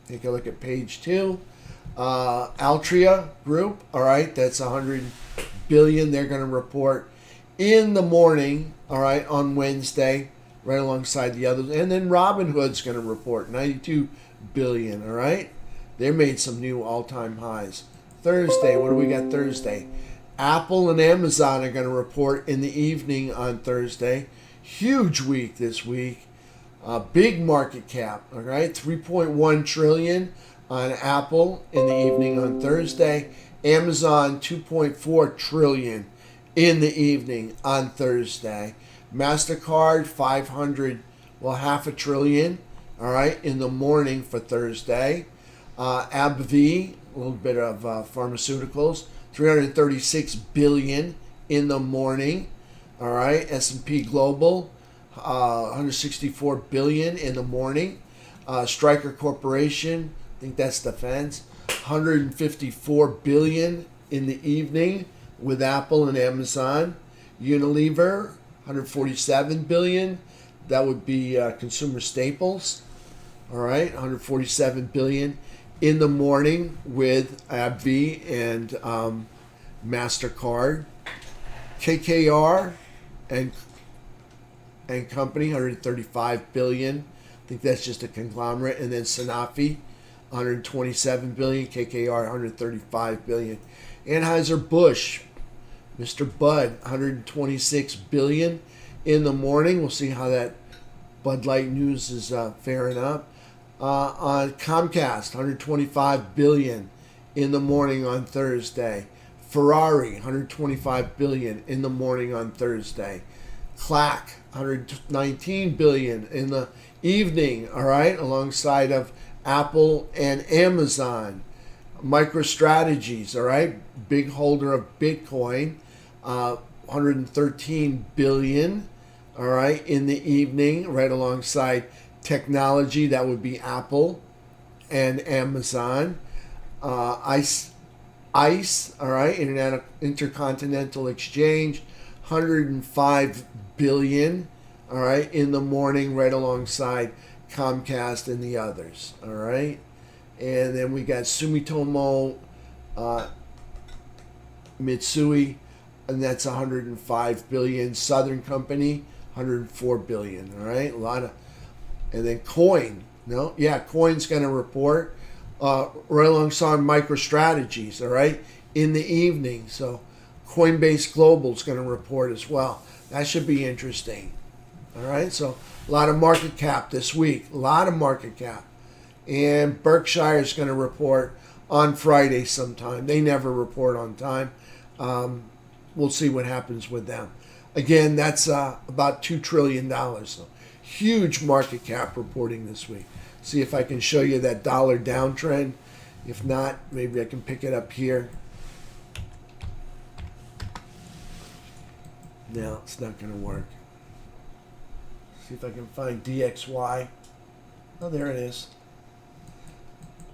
Take a look at page 2. Altria Group. All right, that's 100 billion. They're going to report in the morning. All right, on Wednesday, right alongside the others. And then Robinhood's going to report 92 billion. All right, they made some new all-time highs. Thursday, what do we got Thursday? Apple and Amazon are going to report in the evening on Thursday. Huge week this week. Big market cap, all right? 3.1 trillion on Apple in the evening on Thursday. Amazon, 2.4 trillion in the evening on Thursday. MasterCard, 500, well, half a trillion, all right, in the morning for Thursday. AbbVie, a little bit of pharmaceuticals, 336 billion in the morning, all right. S&P Global, 164 billion in the morning. Stryker Corporation, I think that's defense, 154 billion in the evening with Apple and Amazon. Unilever, 147 billion. That would be consumer staples. All right, 147 billion in the morning with AbbVie and MasterCard. KKR and company, 135 billion. I think that's just a conglomerate. And then Sanofi, 127 billion. KKR, 135 billion. Anheuser-Busch, Mr. Bud, 126 billion in the morning. We'll see how that Bud Light news is faring up. On Comcast, 125 billion in the morning on Thursday. Ferrari, 125 billion in the morning on Thursday. Clack, 119 billion in the evening, all right, alongside of Apple and Amazon. MicroStrategies, all right, big holder of Bitcoin, 113 billion, all right, in the evening, right alongside technology. That would be Apple and Amazon. ICE, all right, Intercontinental Exchange, 105 billion, all right, in the morning, right alongside Comcast and the others, all right. And then we got Sumitomo Mitsui, and that's 105 billion. Southern Company, 104 billion, all right. A lot of, and then Coin's going to report right alongside MicroStrategies, all right, in the evening. So Coinbase Global is going to report as well. That should be interesting. All right, so a lot of market cap this week, a lot of market cap. And Berkshire is going to report on Friday sometime. They never report on time. We'll see what happens with them. Again, that's about $2 trillion. So huge market cap reporting this week. See if I can show you that dollar downtrend. If not, maybe I can pick it up here. No, it's not going to work. See if I can find DXY. Oh, there it is.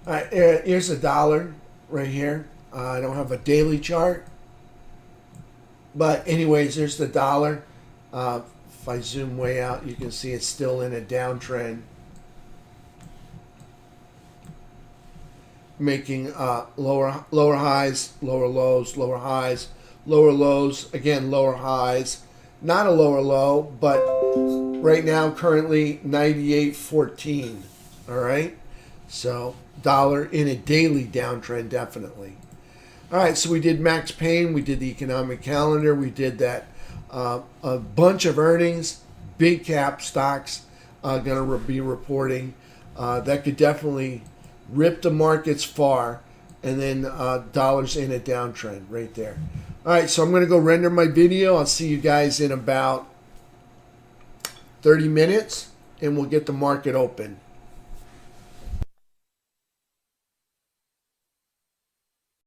All right, here's a dollar right here. I don't have a daily chart. But anyways, there's the dollar. If I zoom way out, you can see it's still in a downtrend. Making lower highs, lower lows, lower highs, lower lows, again, lower highs. Not a lower low, but right now, currently 98.14. All right. So dollar in a daily downtrend, definitely. All right. So we did Max Payne. We did the economic calendar. We did that. A bunch of earnings, big cap stocks going to be reporting. That could definitely rip the markets far. And then dollars in a downtrend right there. All right, so I'm going to go render my video. I'll see you guys in about 30 minutes, and we'll get the market open.